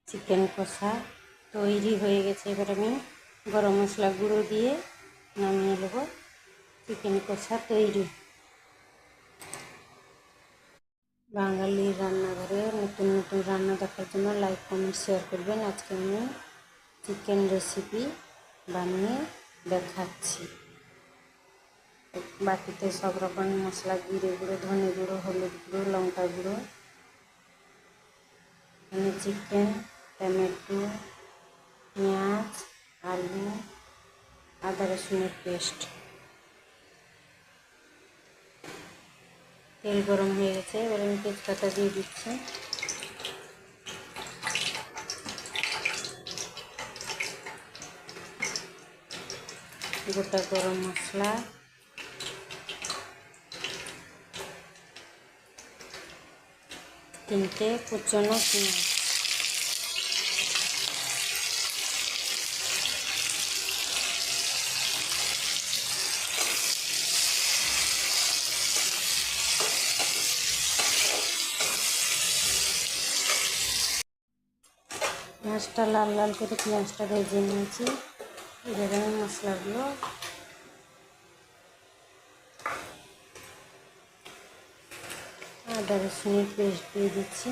Chicken কষা তৈরি হয়ে গেছে। এবার আমি গরম মশলা গুঁড়ো দিয়ে নামিয়ে নেব। চিকেন কষা তৈরি। বাঙালির রান্নাঘরে নতুন নতুন রান্না দেখার জন্য লাইক কমেন্ট শেয়ার করবেন। আজকে আমি চিকেন রেসিপি বানিয়ে দেখাচ্ছি। বাটিতে সব রকম মশলা, জিরে গুঁড়ো, ধনে গুঁড়ো, হলুদ গুঁড়ো, লঙ্কা গুঁড়ো, এখানে চিকেন, টমেটো, পেঁয়াজ, আলু, আদা রসুনের পেস্ট। তেল গরম হয়ে গেছে, এবার আমি তেজপাতা দিয়ে দিচ্ছি। গোটা গরম মশলা, তিনটে কুচনো পেঁয়াজ, পেঁয়াজটা লাল লাল করে পেঁয়াজটা ভেজে নিয়েছি। এবার আমি মশলাগুলো আদা রসুনের পেস্ট দিয়ে দিচ্ছি।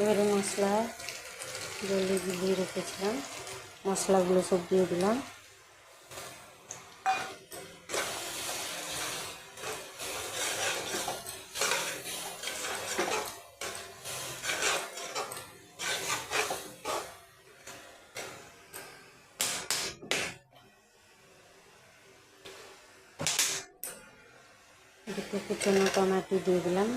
এবারে মশলা জলে গুলিয়ে রেখেছিলাম, মশলাগুলো সব দিয়ে দিলাম। দুটো কুচনো টমেটো দিয়ে দিলাম।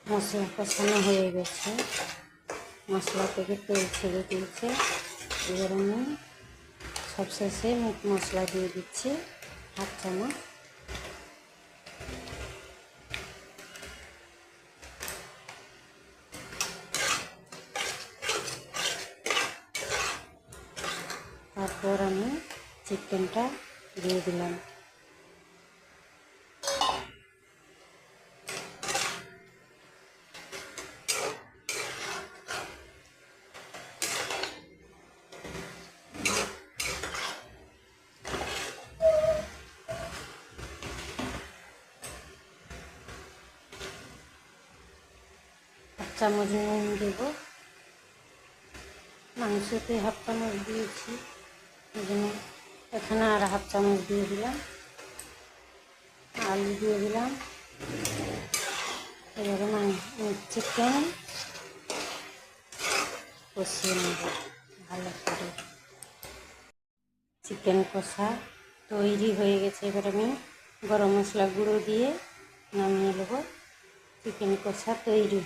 মশলা কষানো হয়ে গেছে, মশলা থেকে তেল ছেড়ে দিয়েছে। এবার আমি সবশেষে মিট মশলা দিয়ে দিচ্ছি 1/2 চামচ। তারপর আমি চিকেনটা দিয়ে দিলাম। চামচ নুন দেব, মাংসতে 1/2 চামচ দিয়েছি, এই জন্য এখানে আর 1/2 চামচ দিয়ে দিলাম। আলু দিয়ে দিলাম। এবারে চিকেন কষিয়ে নেব ভালো করে। চিকেন কষা তৈরি হয়ে গেছে। এবার আমি গরম মশলা গুঁড়ো দিয়ে নামিয়ে নেব। চিকেন কষা তৈরি।